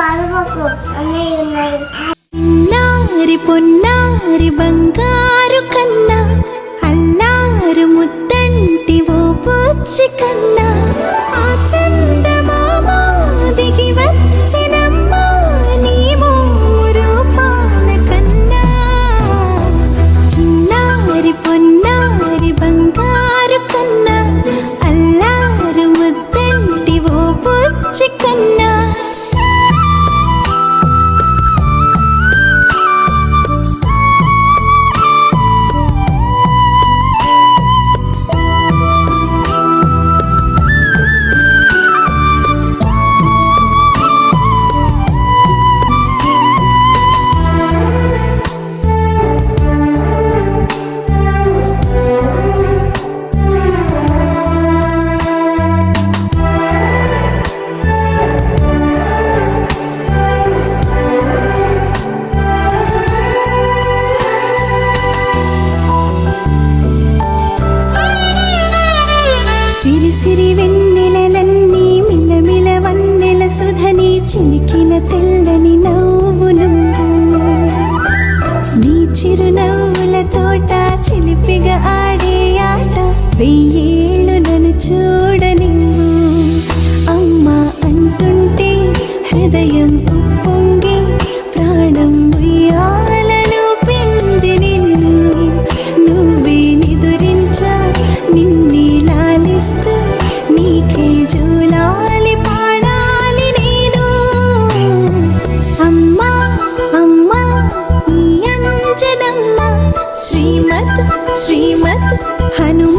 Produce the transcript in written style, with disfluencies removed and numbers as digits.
అరవకు అన్నయ్య ఉన్నాడు. చిన్నారి పొన్నారి బంగారు కన్నా అల్లారు ముద్దంటి ఓ పూచి కన్నా ఆ చందమామ దిగి వచ్చినమ్మా నీ రూపాన కన్నా. చిన్నారి పొన్నారి బంగారు కన్నా అల్లారు ముద్దంటి ఓ పూచి కన్నా. సిరి సిరి వెన్నెలలన్నీ మిలమిల వన్నెల సుధని చిలికిన తెల్లని నవ్వు నువ్వు. నీ చిరునవ్వుల తోట చిలిపిగా ఆడే ఆట వెయ్యేళ్ళు నన్ను చూడనివ్వు. అమ్మా అంటుంటే హృదయం ఉప్పొంగి ప్రాణం ఉయ్యాలలో పిండి నిన్ను. నువ్వే నిదురించా నిన్నే లాలిస్తూ నీకే జూలాలి పాడాలి నేను. అమ్మా అమ్మా ఈ అంజనమ్మ శ్రీమత్ శ్రీమత్ హనుమ